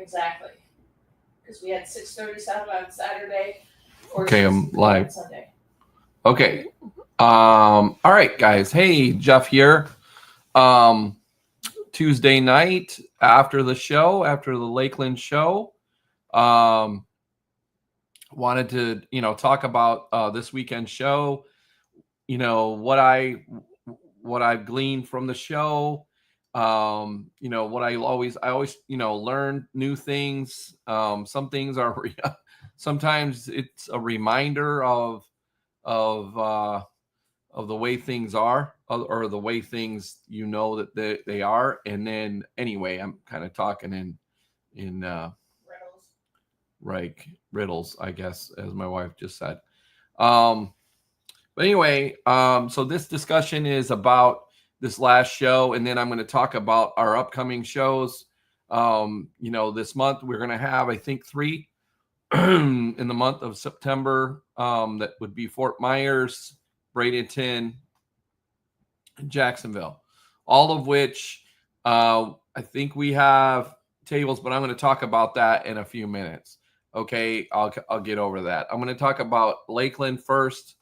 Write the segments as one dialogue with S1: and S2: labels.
S1: Exactly. Because we had 6:37 on Saturday.
S2: Okay, I'm live.
S1: Sunday.
S2: Okay. All right, guys. Hey, Jeff here. Tuesday night after the show, after the Lakeland show, wanted to, talk about this weekend show. What I've gleaned from the show. What I always, learn new things. Some things are, sometimes it's a reminder of the way things are, or the way things that they are. And then anyway, I'm kind of talking in
S1: Riddles.
S2: Right, riddles, I guess, as my wife just said. But anyway, so this discussion is about this last show, and then I'm going to talk about our upcoming shows. This month we're going to have, I think, 3 in the month of September. That would be Fort Myers, Bradenton, and Jacksonville. All of which I think we have tables, but I'm going to talk about that in a few minutes. Okay, I'll get over that. I'm going to talk about Lakeland first.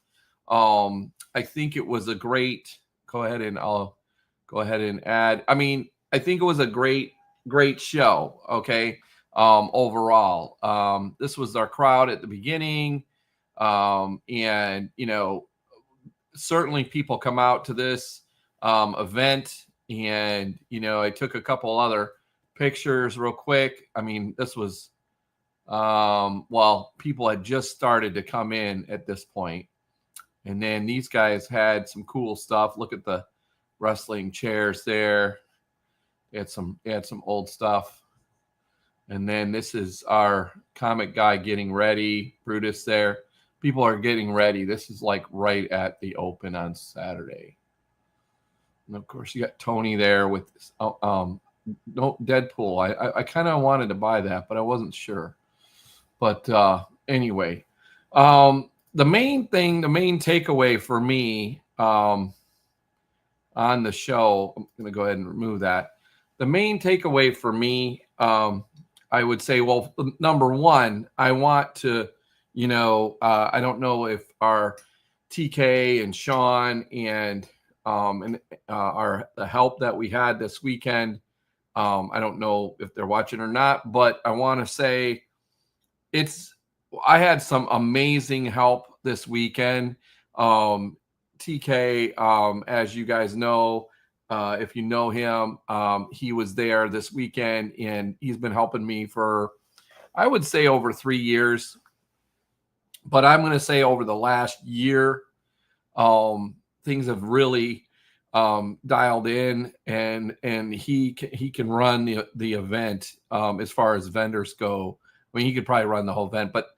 S2: I think it was a great. I'll go ahead and add. I mean, I think it was a great show. Okay. Overall, this was our crowd at the beginning, and certainly people come out to this event, and I took a couple other pictures real quick. I mean, this was people had just started to come in at this point. And then these guys had some cool stuff. Look at the wrestling chairs there. They had some old stuff. And then this is our comic guy getting ready. Brutus there. People are getting ready. This is like right at the open on Saturday. And of course, you got Tony there with no Deadpool. I kind of wanted to buy that, but I wasn't sure. But anyway, the main takeaway for me on the show, I'm going to go ahead and remove that. The main takeaway for me, I would say, well, number one, I want to, I don't know if our TK and Sean and the help that we had this weekend, I don't know if they're watching or not, but I want to say I had some amazing help this weekend. TK, as you guys know, if you know him, he was there this weekend, and he's been helping me for, I would say, over 3 years. But I'm going to say over the last year, things have really dialed in, and he can run the event as far as vendors go. I mean, he could probably run the whole event, but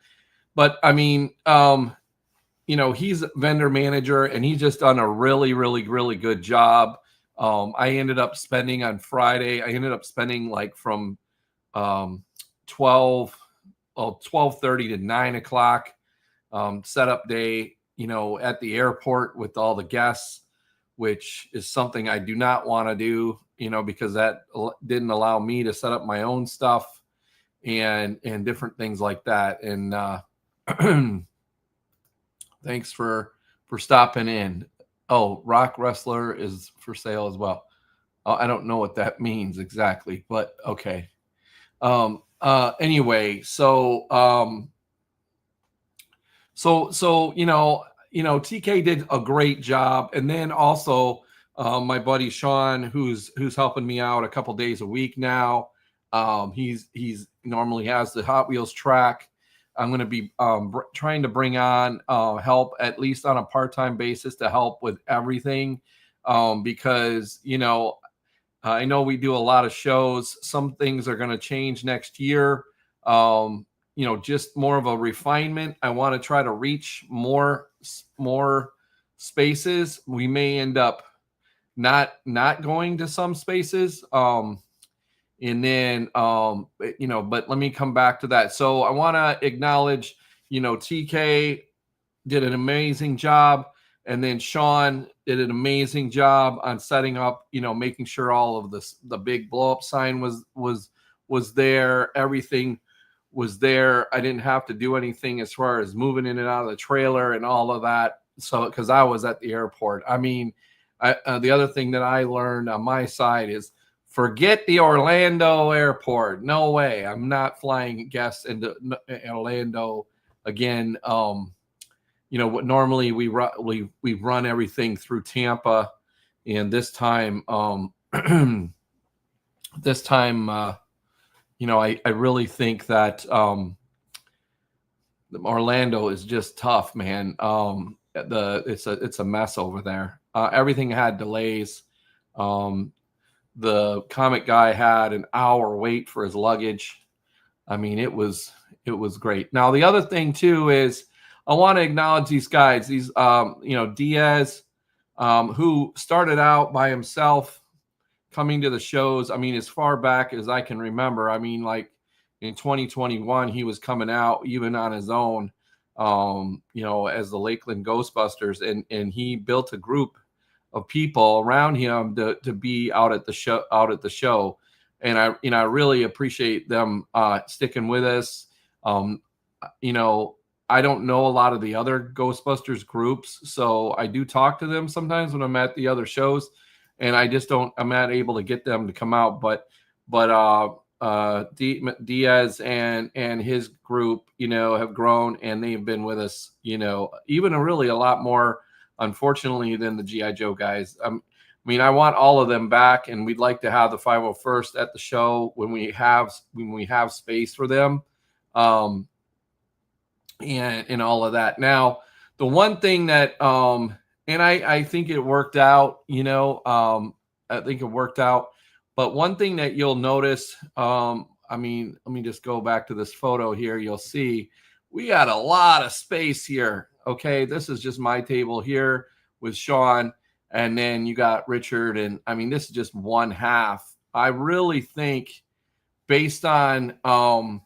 S2: I mean, he's a vendor manager, and he's just done a really, really, really good job. I ended up spending on Friday. Like from 12:30 to 9 o'clock setup day, at the airport with all the guests, which is something I do not want to do, because that didn't allow me to set up my own stuff and different things like that. And thanks for stopping in. Oh, Rock Wrestler is for sale as well. I don't know what that means exactly, but okay. Anyway, so TK did a great job, and then also my buddy Sean, who's helping me out a couple days a week now. He's normally has the Hot Wheels track. I'm going to be trying to bring on help, at least on a part-time basis, to help with everything, because I know we do a lot of shows. Some things are going to change next year. Just more of a refinement. I want to try to reach more spaces. We may end up not going to some spaces. And then, but let me come back to that. So I want to acknowledge, TK did an amazing job. And then Sean did an amazing job on setting up, making sure all of the big blow up sign was was there. Everything was there. I didn't have to do anything as far as moving in and out of the trailer and all of that. So, because I was at the airport. I mean, the other thing that I learned on my side is forget the Orlando airport. No way. I'm not flying guests into Orlando again. What normally we run everything through Tampa, and this time, this time, I really think that Orlando is just tough, man. It's a mess over there. Everything had delays. The comic guy had an hour wait for his luggage. I mean, it was great. Now, the other thing too is I want to acknowledge these guys. These Diaz, who started out by himself coming to the shows. I mean, as far back as I can remember. I mean, like in 2021, he was coming out even on his own, as the Lakeland Ghostbusters, and he built a group of people around him to be out at the show. And I really appreciate them sticking with us. I don't know a lot of the other Ghostbusters groups, so I do talk to them sometimes when I'm at the other shows, and I'm not able to get them to come out. But Diaz and his group, have grown, and they've been with us, even really a lot more, unfortunately, than the G.I. Joe guys. I mean, I want all of them back, and we'd like to have the 501st at the show when we have space for them, and all of that. Now, the one thing that and I think it worked out, I think it worked out. But one thing that you'll notice, let me just go back to this photo here. You'll see we got a lot of space here. Okay, this is just my table here with Sean, and then you got Richard, and I mean, this is just one half. I really think, based on, I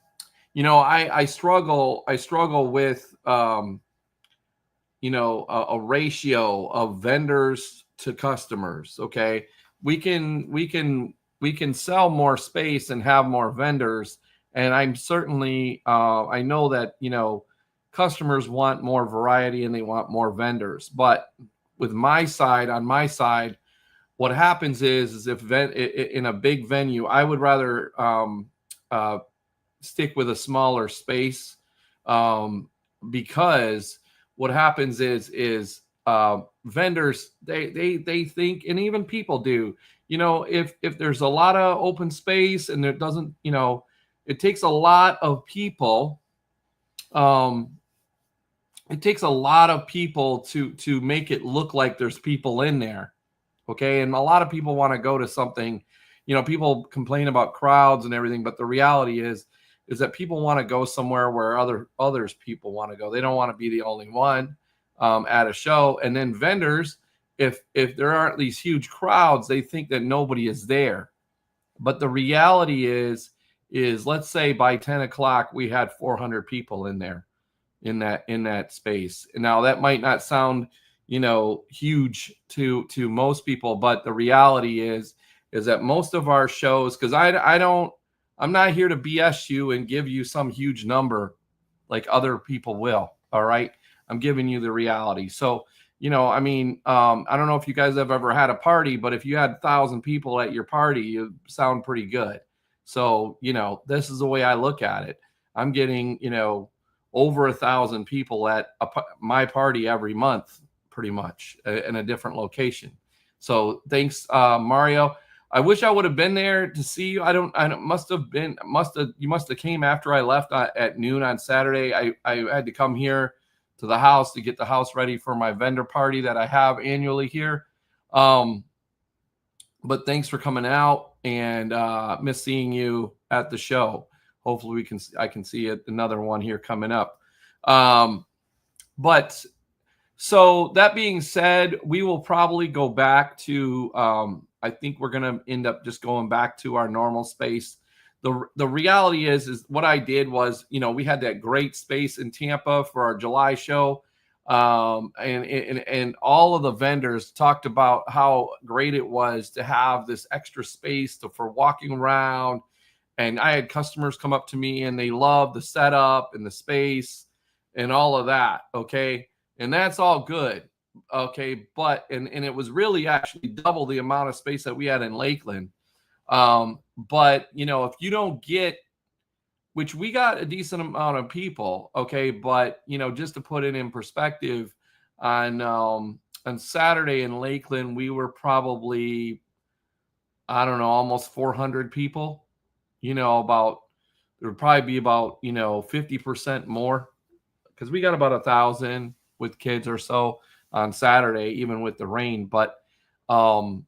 S2: struggle with, a ratio of vendors to customers. Okay, we can sell more space and have more vendors, and I'm certainly, I know that customers want more variety and they want more vendors. But with on my side, what happens is if in a big venue, I would rather stick with a smaller space, because what happens is vendors, they think, and even people do, if there's a lot of open space and there doesn't, it takes a lot of people. It takes a lot of people to make it look like there's people in there. Okay. And a lot of people want to go to something, people complain about crowds and everything, but the reality is that people want to go somewhere where others people want to go. They don't want to be the only one at a show. And then vendors, if there aren't these huge crowds, they think that nobody is there. But the reality is let's say by 10 o'clock, we had 400 people in there, in that space. And now that might not sound, huge to most people, but the reality is that most of our shows, because I'm not here to BS you and give you some huge number like other people will. All right. I'm giving you the reality. So, I don't know if you guys have ever had a party, but if you had 1,000 people at your party, you sound pretty good. So, this is the way I look at it. I'm getting, over 1,000 people at my party every month, pretty much, in a different location. So thanks, Mario. I wish I would have been there to see you. You must have came after I left at noon on Saturday. I had to come here to the house to get the house ready for my vendor party that I have annually here. But thanks for coming out, and miss seeing you at the show. Hopefully I can see another one here coming up. But so that being said, we will probably go back to, I think we're going to end up just going back to our normal space. The reality is what I did was, we had that great space in Tampa for our July show. And all of the vendors talked about how great it was to have this extra space for walking around And I had customers come up to me and they loved the setup and the space and all of that. Okay. And that's all good. Okay. But, and it was really actually double the amount of space that we had in Lakeland. But you know, if you don't get, which we got a decent amount of people. Okay. But you know, just to put it in perspective, on Saturday in Lakeland, we were probably, I don't know, almost 400 people. You know, there would probably be about, you know, 50% more, because we got about 1,000 with kids or so on Saturday, even with the rain. But you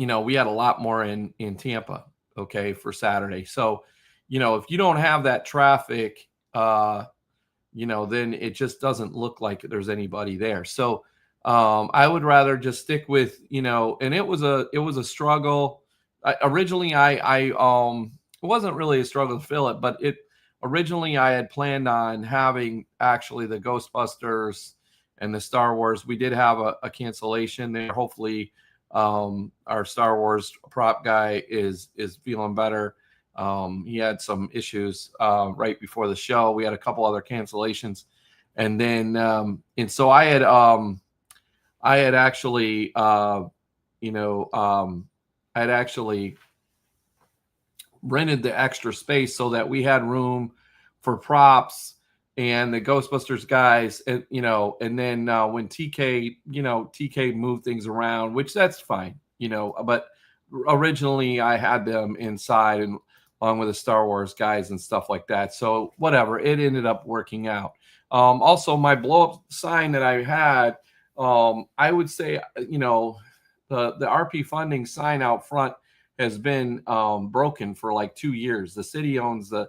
S2: know, we had a lot more in Tampa, okay, for Saturday. So, you know, if you don't have that traffic, you know, then it just doesn't look like there's anybody there. So I would rather just stick with, you know, and it was a struggle. Originally it wasn't really a struggle to fill it, but originally I had planned on having actually the Ghostbusters and the Star Wars. We did have a cancellation there. Hopefully our Star Wars prop guy is feeling better. He had some issues right before the show. We had a couple other cancellations, and then and so I had actually I had actually rented the extra space so that we had room for props and the Ghostbusters guys, and you know, and then when TK moved things around, which that's fine, you know, but originally I had them inside and along with the Star Wars guys and stuff like that. So whatever, it ended up working out. Also, my blow up sign that I had, I would say, you know, the RP funding sign out front has been broken for like 2 years. The city owns the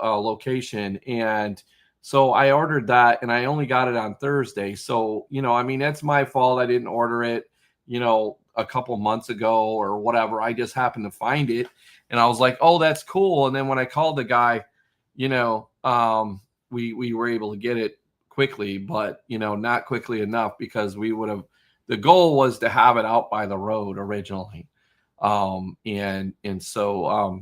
S2: location, and so I ordered that, and I only got it on Thursday. So you know, I mean, that's my fault. I didn't order it, you know, a couple months ago or whatever. I just happened to find it, and I was like, oh, that's cool. And then when I called the guy, you know, we were able to get it quickly, but you know, not quickly enough, because we would have, the goal was to have it out by the road originally. And so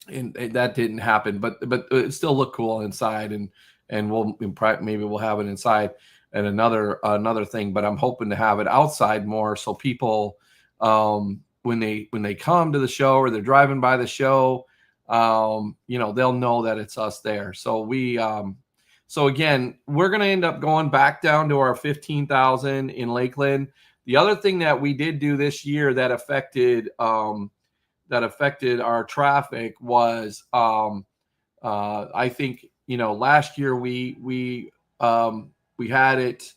S2: and that didn't happen, but it still looked cool inside, and maybe we'll have it inside and another thing, but I'm hoping to have it outside more, so people when they come to the show or they're driving by the show, you know, they'll know that it's us there. So so again, we're going to end up going back down to our 15,000 in Lakeland. The other thing that we did do this year that affected our traffic was, I think, you know, last year we had it.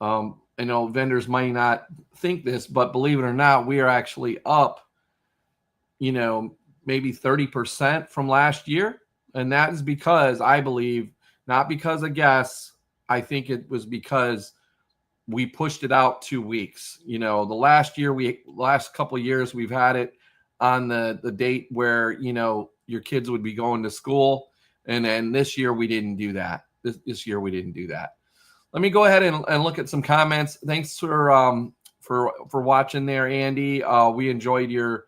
S2: I know vendors might not think this, but believe it or not, we are actually up, you know, maybe 30% from last year. And that is because, I believe, not because of guests, I think it was because we pushed it out 2 weeks. You know, the last couple of years, we've had it on the date where, you know, your kids would be going to school. And then this year we didn't do that. This year we didn't do that. Let me go ahead and look at some comments. Thanks for watching there, Andy. We enjoyed your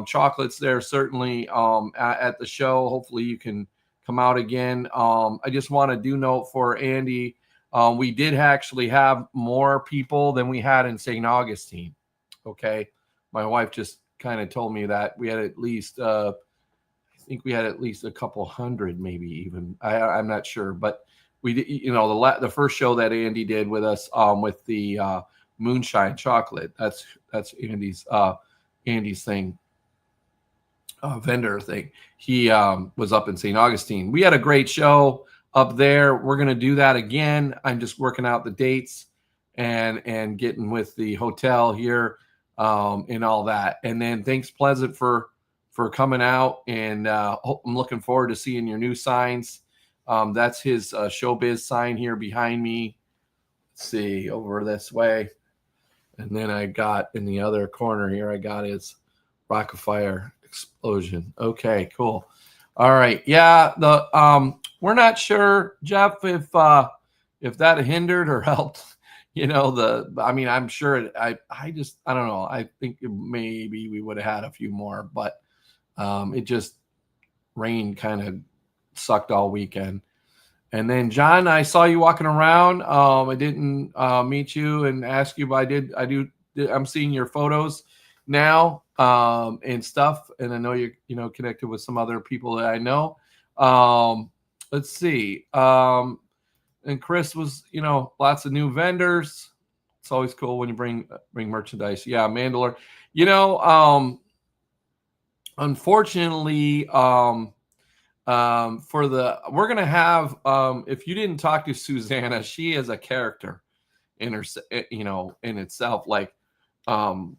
S2: chocolates there, certainly, at the show. Hopefully you can come out again. I just want to do note for Andy, we did actually have more people than we had in St. Augustine. Okay. My wife just kind of told me that we had at least, I think we had at least a couple hundred, maybe even. I'm not sure, but we did, you know, the first show that Andy did with us, with the moonshine chocolate. That's Andy's thing. Vendor thing. He was up in St. Augustine. We had a great show up there. We're going to do that again. I'm just working out the dates and getting with the hotel here, and all that. And then thanks, Pleasant, for coming out, and I'm looking forward to seeing your new signs. That's his showbiz sign here behind me. Let's see, over this way. And then I got in the other corner here, I got his Rock-afire explosion. Okay, cool. All right. Yeah, we're not sure, Jeff, if that hindered or helped I mean, I'm sure I don't know. I think maybe we would have had a few more, but it just rain kind of sucked all weekend. And then John, I saw you walking around. I didn't meet you and ask you, but I'm seeing your photos now and stuff, and I know you're connected with some other people that I know. Let's see. And Chris was, lots of new vendors. It's always cool when you bring merchandise. Yeah, Mandalore. Unfortunately, we're gonna have if you didn't talk to Susanna, she is a character in her, in itself. Like,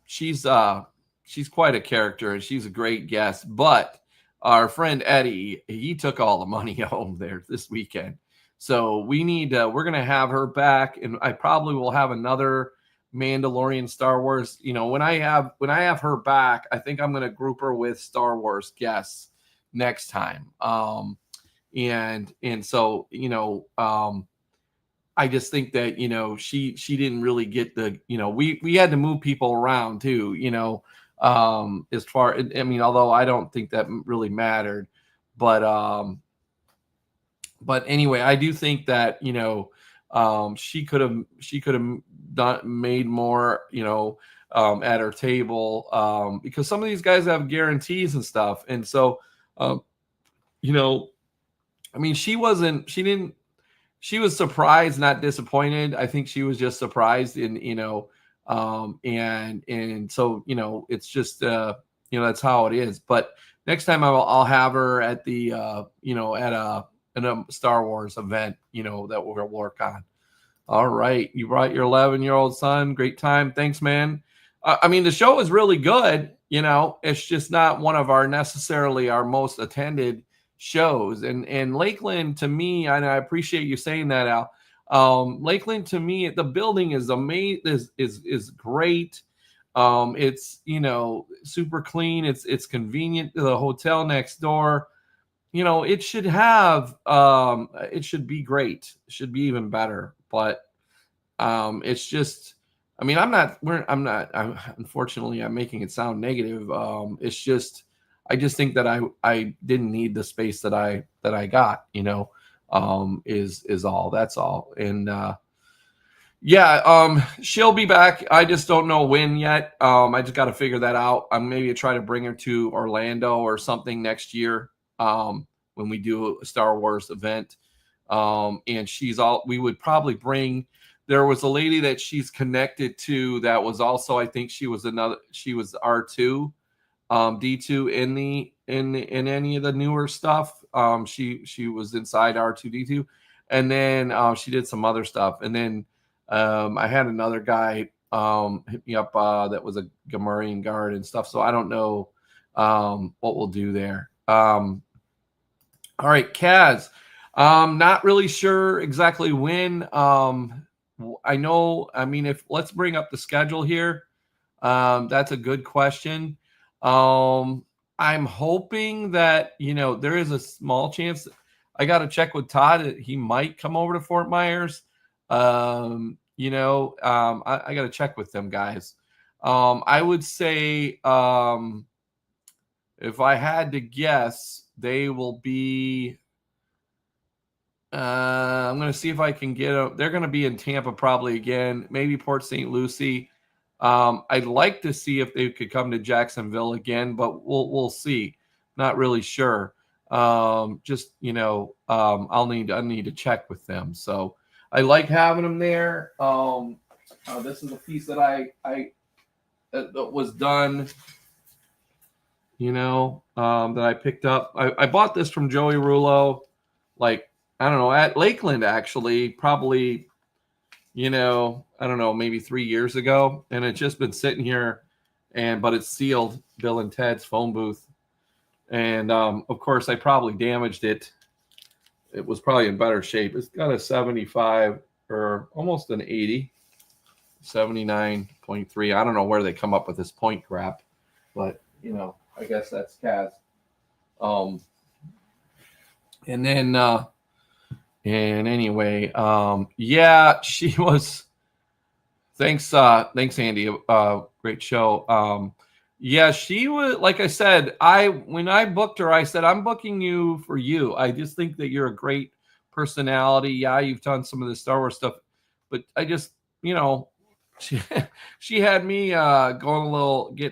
S2: she's quite a character and she's a great guest. But our friend Eddie, he took all the money home there this weekend. So we're gonna have her back, and I probably will have another Mandalorian Star Wars. When I have her back, I think I'm gonna group her with Star Wars guests next time. And so I just think that she didn't really get the we had to move people around too, as far, I mean, although I don't think that really mattered, but anyway, I do think that she could have made more at her table, because some of these guys have guarantees and stuff. And so I mean, she was surprised, not disappointed. I think she was just surprised, and and so it's just that's how it is. But next time I'll have her at the at a Star Wars event that we'll work on. All right, you brought your 11-year-old son. Great time. Thanks, man. I mean, the show is really good. It's just not one of our most attended shows. And Lakeland, to me, and I appreciate you saying that, Al. Lakeland, to me, the building is amazing. Is great. It's super clean. It's convenient to the hotel next door. It should have. It should be great. It should be even better. But it's just. I mean, unfortunately, I'm making it sound negative. It's just. I just think that I didn't need the space that I got, is all. That's all. And she'll be back. I just don't know when yet. I just got to figure that out. I'm maybe try to bring her to Orlando or something next year, when we do a Star Wars event. And we would probably bring. There was a lady that she's connected to that was also, I think she was R2. D2 in any of the newer stuff. She was inside R2D2, and then she did some other stuff. And then I had another guy hit me up that was a Gamorrean guard and stuff. So I don't know what we'll do there. All right, Kaz. Not really sure exactly when. I know. I mean, let's bring up the schedule here. That's a good question. I'm hoping that there is a small chance. I got to check with Todd that he might come over to Fort Myers. I got to check with them guys. I would say if I had to guess, they will be. I'm going to see if I can get them. They're going to be in Tampa probably again, maybe Port St. Lucie. I'd like to see if they could come to Jacksonville again, but we'll see. Not really sure. I'll need to check with them. So I like having them there. This is a piece that that was done. That I picked up. I bought this from Joey Rulo, like I don't know, at Lakeland actually, probably. I don't know, maybe 3 years ago, and it's just been sitting here, but it's sealed, Bill and Ted's phone booth. And of course, I probably damaged it. It was probably in better shape. It's got a 75 or almost an 80, 79.3. I don't know where they come up with this point crap, but I guess that's Kaz. And then. And anyway, she was. Thanks, Andy. Great show. Yeah, she was, like I said, when I booked her, I said, I'm booking you for you. I just think that you're a great personality. Yeah, you've done some of the Star Wars stuff, but I just, she she had me getting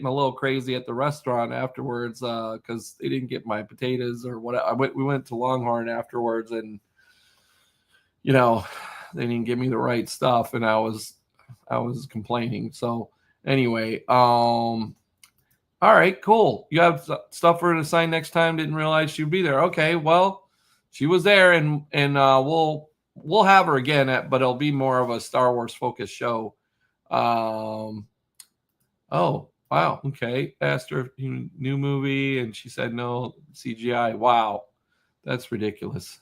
S2: a little crazy at the restaurant afterwards because they didn't get my potatoes or what. We went to Longhorn afterwards, and they didn't give me the right stuff, and I was complaining. So anyway, all right, cool. You have stuff for her to sign next time. Didn't realize she'd be there. Okay, well, she was there, and we'll have her again, but it'll be more of a Star Wars focused show. Oh wow, okay. Asked her new movie, and she said no CGI. Wow, that's ridiculous.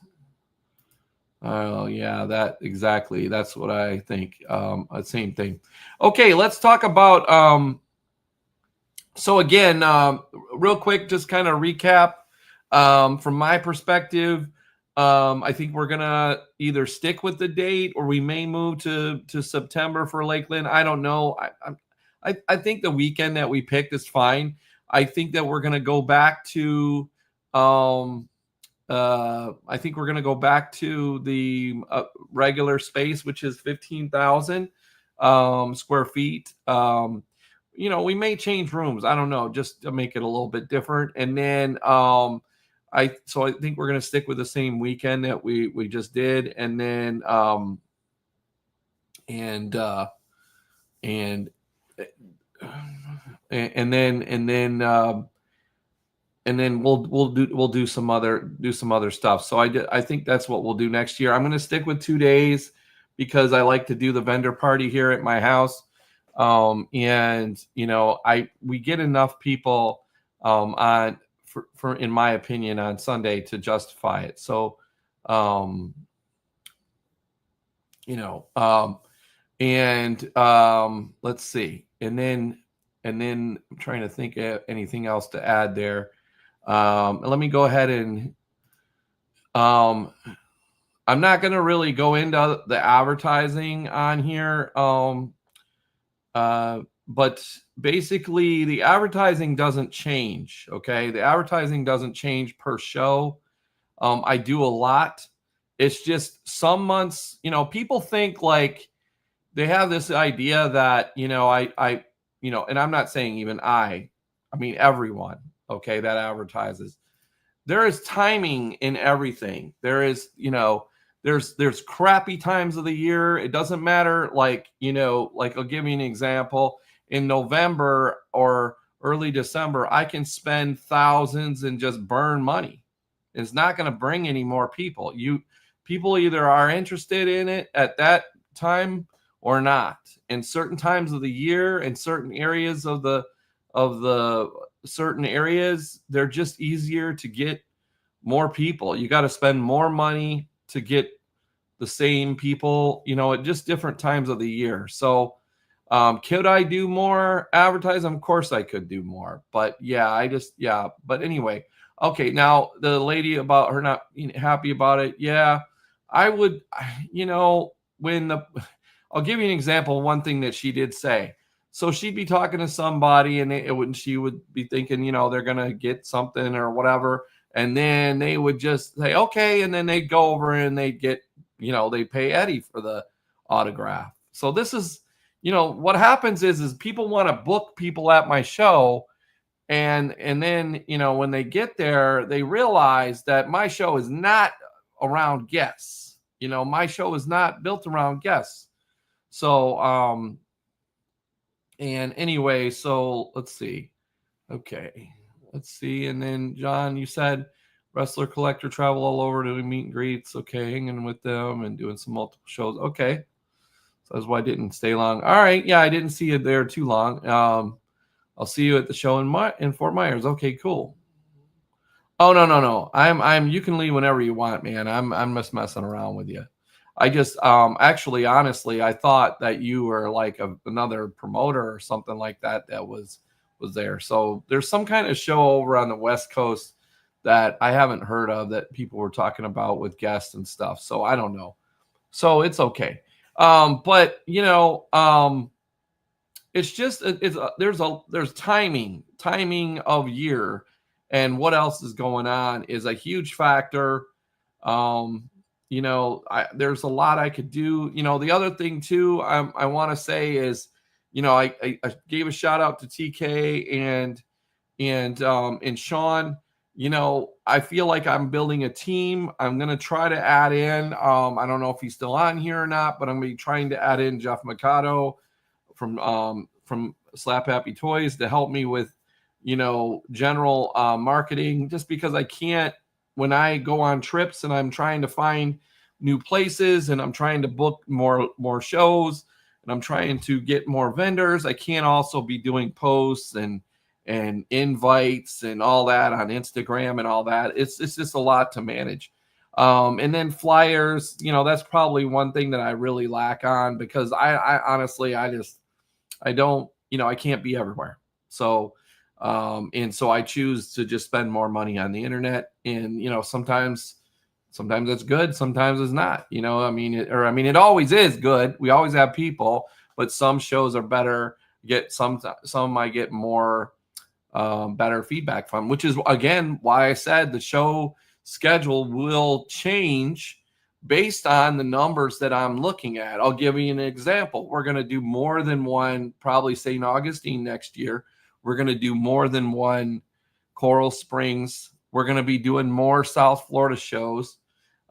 S2: Oh yeah, exactly. That's what I think. Same thing. Okay, let's talk about. So again, real quick, just kind of recap. From my perspective, I think we're gonna either stick with the date or we may move to September for Lakeland. I don't know. I think the weekend that we picked is fine. I think that we're gonna go back to. I think we're going to go back to the regular space, which is 15,000 square feet. We may change rooms. I don't know, just to make it a little bit different. And then I think we're going to stick with the same weekend that we just did. And then and then we'll do some other stuff. So I think that's what we'll do next year. I'm going to stick with 2 days because I like to do the vendor party here at my house. And we get enough people on for in my opinion on Sunday to justify it. So let's see. And then I'm trying to think of anything else to add there. Let me go ahead and I'm not going to really go into the advertising on here. But basically the advertising doesn't change. Okay. The advertising doesn't change per show. I do a lot. It's just some months, people think like they have this idea that, and I'm not saying even I mean, everyone, okay, that advertises. There is timing in everything. There is, there's crappy times of the year. It doesn't matter. Like I'll give you an example. In November or early December, I can spend thousands and just burn money. It's not going to bring any more people. People either are interested in it at that time or not. In certain times of the year, in certain areas of the certain areas, they're just easier to get more people. You got to spend more money to get the same people, at just different times of the year. So could I do more advertising? Of course I could do more, but but anyway. Okay. Now the lady about her not happy about it. Yeah, I would, I'll give you an example. One thing that she did say. So she'd be talking to somebody and she would be thinking, they're going to get something or whatever. And then they would just say, okay. And then they'd go over and they'd get, they pay Eddie for the autograph. So this is, what happens is people want to book people at my show. And then, when they get there, they realize that my show is not around guests. My show is not built around guests. So, and anyway, so let's see. Okay, let's see. And then John, you said wrestler collector travel all over doing meet and greets. Okay, hanging with them and doing some multiple shows. Okay, so that's why I didn't stay long. All right, yeah, I didn't see you there too long. I'll see you at the show in Fort Myers. Okay, cool. Oh no. I'm you can leave whenever you want, man. I'm just messing around with you. I just actually honestly I thought that you were like another promoter or something like that was there. So there's some kind of show over on the West Coast that I haven't heard of that people were talking about with guests and stuff. So I don't know. So it's okay. But it's just there's timing of year, and what else is going on is a huge factor. Um, there's a lot I could do. The other thing too, I want to say is, I gave a shout out to TK and Sean. I feel like I'm building a team. I'm gonna try to add in. I don't know if he's still on here or not, but I'm gonna be trying to add in Jeff Mikado from Slap Happy Toys to help me with general marketing, just because I can't, when I go on trips and I'm trying to find new places and I'm trying to book more shows and I'm trying to get more vendors, I can't also be doing posts and invites and all that on Instagram and all that. It's just a lot to manage. And then flyers, that's probably one thing that I really lack on, because I honestly, I don't, I can't be everywhere. So, and so I choose to just spend more money on the internet. And, sometimes it's good, sometimes it's not, it always is good. We always have people, but some shows are better, some I get more, better feedback from, which is again why I said the show schedule will change based on the numbers that I'm looking at. I'll give you an example. We're going to do more than one, probably St. Augustine next year. We're going to do more than one Coral Springs. We're going to be doing more South Florida shows.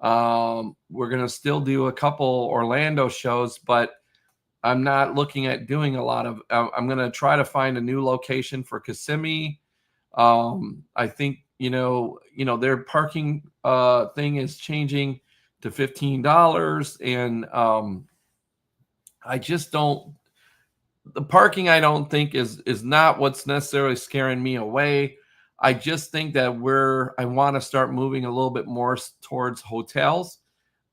S2: We're going to still do a couple Orlando shows, but I'm not looking at doing a lot of, I'm going to try to find a new location for Kissimmee. I think, their parking thing is changing to $15. And I just don't, the parking, I don't think is not what's necessarily scaring me away. I just think that I want to start moving a little bit more towards hotels,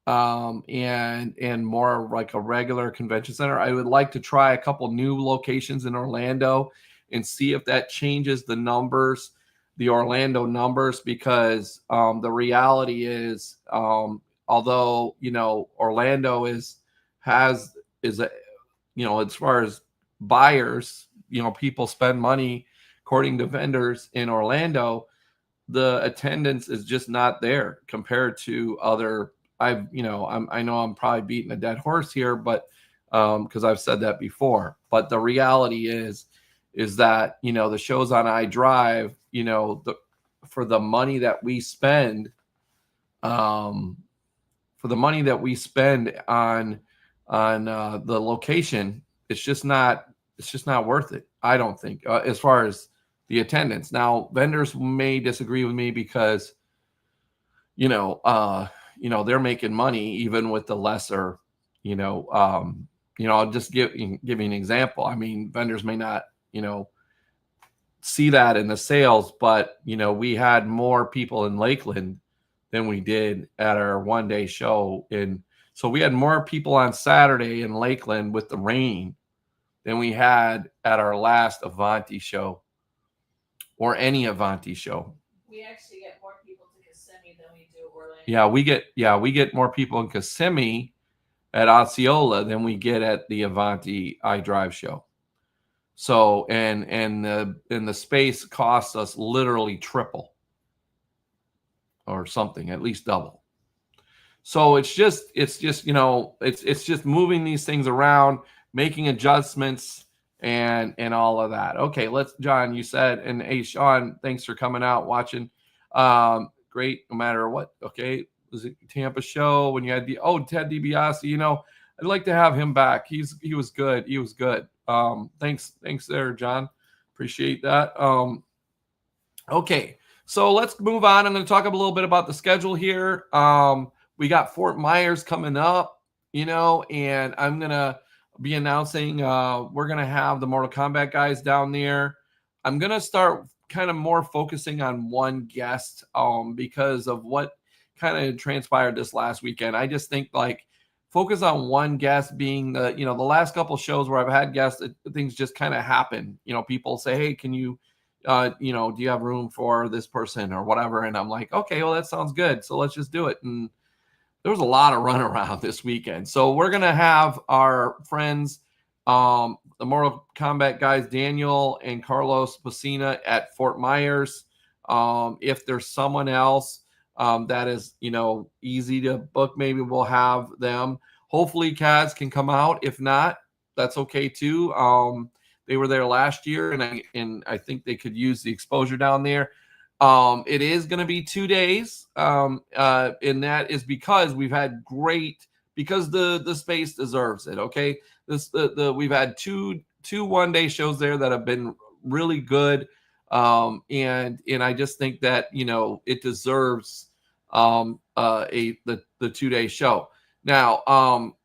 S2: and more like a regular convention center. I would like to try a couple new locations in Orlando and see if that changes the numbers, the Orlando numbers, because the reality is, although Orlando is a, as far as buyers, people spend money according to vendors in Orlando, the attendance is just not there compared to other. I know I'm probably beating a dead horse here, but because I've said that before. But the reality is that the shows on iDrive, for the money that we spend, on the location, it's just not worth it. I don't think, as far as the attendance. Now, vendors may disagree with me because they're making money even with the lesser, I'll just give you an example. I mean, vendors may not, see that in the sales, but we had more people in Lakeland than we did at our one-day show. And so we had more people on Saturday in Lakeland with the rain than we had at our last Avanti show, or any Avanti show.
S1: We actually get more people to Kissimmee than we do Orlando.
S2: We get more people in Kissimmee at Osceola than we get at the Avanti iDrive show. So and the space costs us literally triple or something, at least double. So it's just moving these things around, making adjustments, and all of that. Okay, John, you said, and hey, Sean, thanks for coming out, watching. Great, no matter what. Okay, was it Tampa show when you had Ted DiBiase? I'd like to have him back. He was good. He was good. Thanks there, John. Appreciate that. Okay, so let's move on. I'm going to talk a little bit about the schedule here. We got Fort Myers coming up, and I'm going to be announcing, we're going to have the Mortal Kombat guys down there. I'm going to start kind of more focusing on one guest, because of what kind of transpired this last weekend. I just think focus on one guest, being the last couple shows where I've had guests, things just kind of happen. People say, hey, can you, do you have room for this person or whatever? And I'm like, okay, well, that sounds good. So let's just do it. And there was a lot of runaround this weekend. So we're going to have our friends, the Mortal Kombat guys, Daniel and Carlos Pacina at Fort Myers. If there's someone else that is, easy to book, maybe we'll have them. Hopefully Kaz can come out. If not, that's okay too. They were there last year, and I think they could use the exposure down there. It is going to be 2 days, and that is because we've had because the space deserves it. Okay, we've had two 1-day shows there that have been really good, and I just think that it deserves the 2-day show. Now,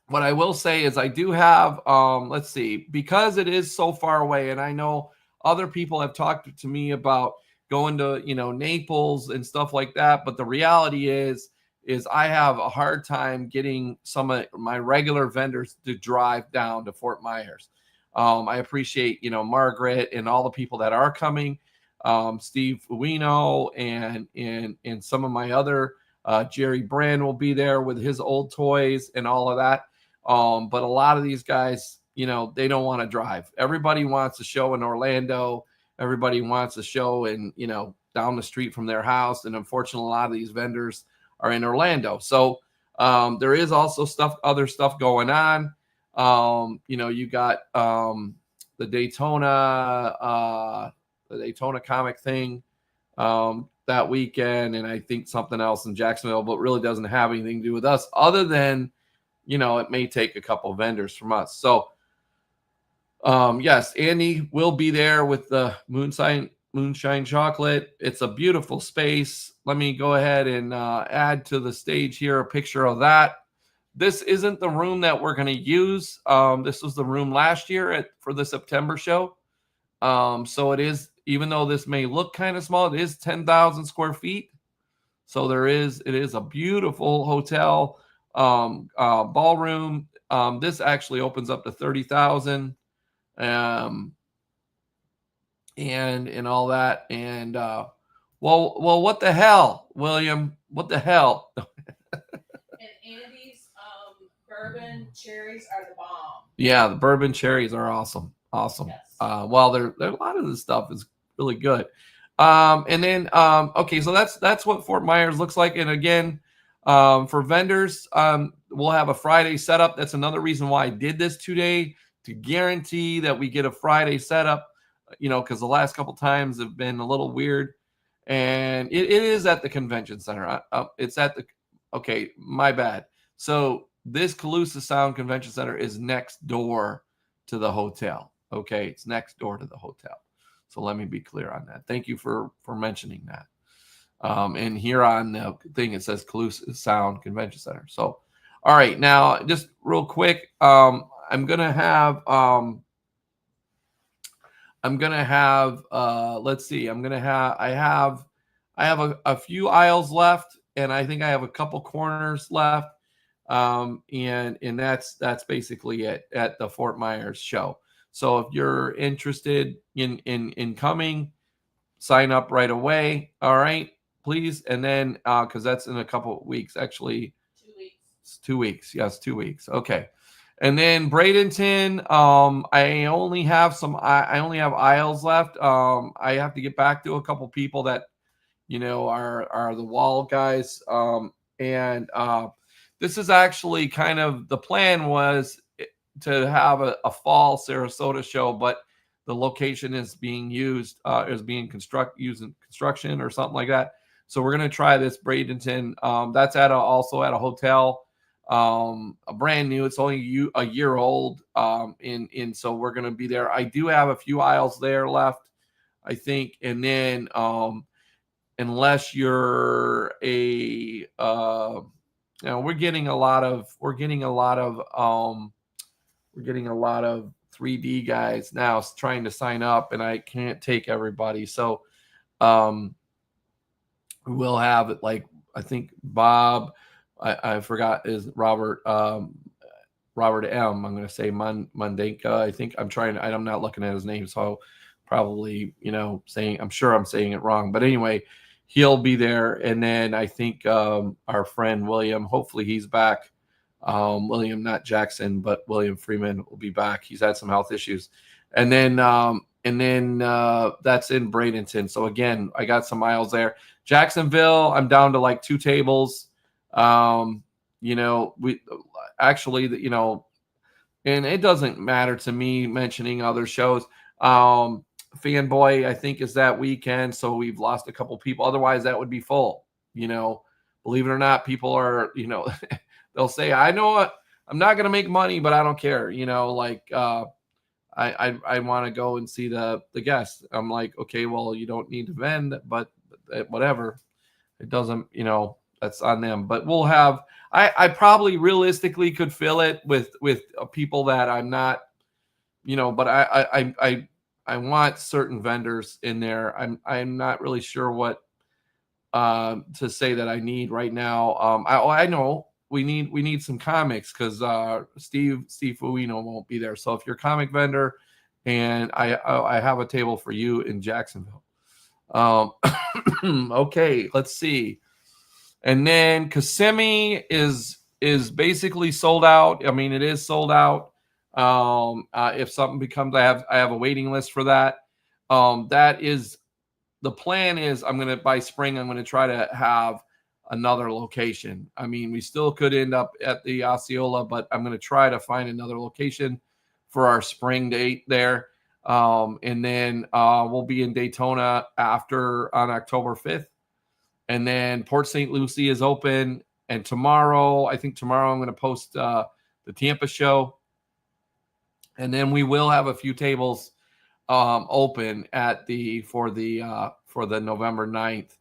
S2: what I will say is I do have, let's see, because it is so far away, and I know other people have talked to me about going to, Naples and stuff like that. But the reality is I have a hard time getting some of my regular vendors to drive down to Fort Myers. I appreciate, Margaret and all the people that are coming, Steve Fuino and some of my other, Jerry Brand will be there with his old toys and all of that. But a lot of these guys, they don't want to drive. Everybody wants a show in Orlando. Everybody wants a show in, down the street from their house. And unfortunately, a lot of these vendors are in Orlando. So there is also other stuff going on. You got the Daytona comic thing that weekend, and I think something else in Jacksonville, but really doesn't have anything to do with us other than, it may take a couple vendors from us. So, yes, Andy will be there with the Moonshine Chocolate. It's a beautiful space. Let me go ahead and add to the stage here a picture of that. This isn't the room that we're going to use. This was the room last year for the September show. So it is, even though this may look kind of small, it is 10,000 square feet. So it is a beautiful hotel ballroom. This actually opens up to 30,000, and all that. And well, what the hell, William? What the hell?
S1: And Andy's bourbon cherries are the bomb.
S2: Yeah, the bourbon cherries are awesome. Awesome.
S1: Yes.
S2: Well, a lot of this stuff is really good. And then okay, so that's what Fort Myers looks like. And again, for vendors, we'll have a Friday setup. That's another reason why I did this 2-day, to guarantee that we get a Friday setup, because the last couple times have been a little weird. And it is at the convention center. It's at okay, my bad. So this Calusa Sound Convention Center is next door to the hotel. Okay, it's next door to the hotel. So let me be clear on that. Thank you for mentioning that. And here on the thing, it says Calusa Sound Convention Center. So, all right, now just real quick, I'm gonna have let's see, I have a few aisles left, and I think I have a couple corners left. And that's basically it at the Fort Myers show. So if you're interested in coming, sign up right away. All right, please. And then because that's in a couple of weeks, actually
S1: 2 weeks.
S2: It's 2 weeks. Yes, 2 weeks. Okay. And then Bradenton, I only have aisles left. I have to get back to a couple people that are the wall guys. And this is actually kind of, the plan was to have a fall Sarasota show, but the location is being used, using construction or something like that. So we're going to try this Bradenton. That's also at a hotel, a brand new. It's only a year old. And so we're going to be there. I do have a few aisles there left, I think. And then, unless you're we're getting a lot of 3D guys now trying to sign up, and I can't take everybody. So we'll have it, like, I think Bob, I forgot, is Robert M. I'm going to say Mandenka. I think I'm not looking at his name, so probably, I'm sure I'm saying it wrong. But anyway, he'll be there. And then I think our friend William, hopefully he's back William, not Jackson, but William Freeman will be back. He's had some health issues. And then that's in Bradenton. So again, I got some miles there. Jacksonville, I'm down to like 2 tables. We actually, and it doesn't matter to me mentioning other shows. Fanboy, I think, is that weekend. So we've lost a couple people. Otherwise, that would be full. Believe it or not, people are, they'll say, I know what, I'm not going to make money, but I don't care. I want to go and see the guests. I'm like, okay, well, you don't need to vend, but whatever. It doesn't, that's on them. But we'll have, I probably realistically could fill it with people that I'm not, but I want certain vendors in there. I'm not really sure what to say that I need right now. I know we need some comics because Steve Fuino won't be there. So if you're a comic vendor, and I have a table for you in Jacksonville. Okay, let's see. And then Kissimmee is basically sold out. I mean, it is sold out. If something becomes, I have a waiting list for that. That is the plan. Is by spring I'm gonna try to have another location. I mean, we still could end up at the Osceola, but I'm gonna try to find another location for our spring date there. And then we'll be in Daytona on October 5th. And then Port St. Lucie is open. And tomorrow I'm going to post the Tampa show. And then we will have a few tables open for the November 9th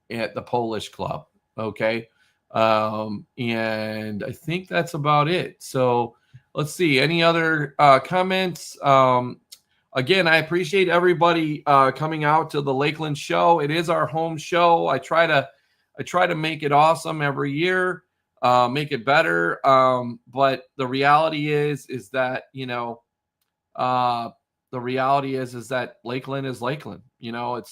S2: at the Polish Club. Okay. And I think that's about it. So let's see. Any other comments? Again, I appreciate everybody coming out to the Lakeland show. It is our home show. I try to make it awesome every year, make it better. But the reality is that the reality is that Lakeland is Lakeland. I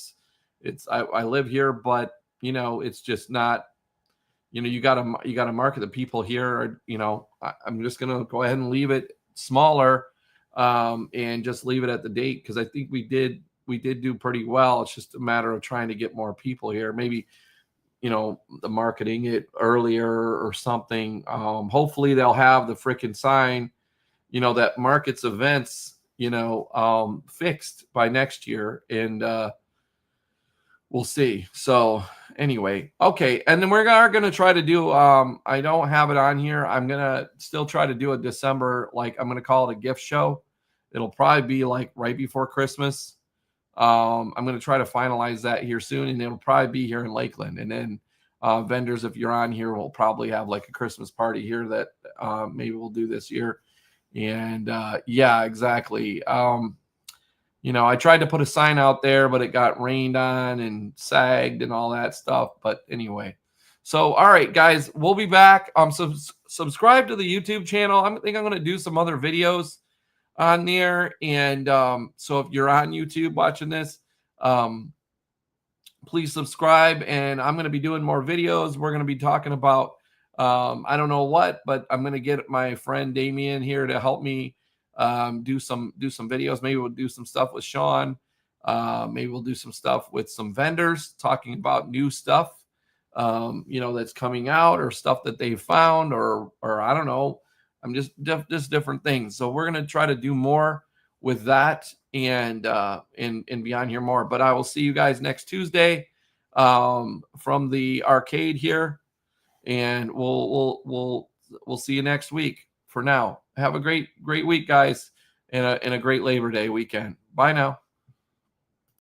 S2: live here, but it's just not. You got to market the people here. I'm just going to go ahead and leave it smaller and just leave it at the date because I think we did do pretty well. It's just a matter of trying to get more people here. Maybe, the marketing it earlier or something. Hopefully they'll have the freaking sign, that markets events, fixed by next year. And we'll see. So anyway, okay. And then we're going to try to do, I don't have it on here. I'm going to still try to do a December, I'm going to call it a gift show. It'll probably be right before Christmas. I'm going to try to finalize that here soon, and it'll probably be here in Lakeland. And then vendors, if you're on here, will probably have a Christmas party here that maybe we'll do this year. And yeah, exactly. I tried to put a sign out there, but it got rained on and sagged and all that stuff. But anyway, so all right, guys, we'll be back. Subscribe to the YouTube channel. I think I'm going to do some other videos on there. And so if you're on YouTube watching this, please subscribe. And I'm going to be doing more videos. We're going to be talking about I don't know what, but I'm going to get my friend Damien here to help me do some videos. Maybe we'll do some stuff with Sean. Maybe we'll do some stuff with some vendors talking about new stuff, that's coming out or stuff that they found or I don't know. I'm just different things. So we're going to try to do more with that and be on here more, but I will see you guys next Tuesday from the arcade here. And we'll see you next week. For now, have a great week, guys, and a great Labor Day weekend. Bye now.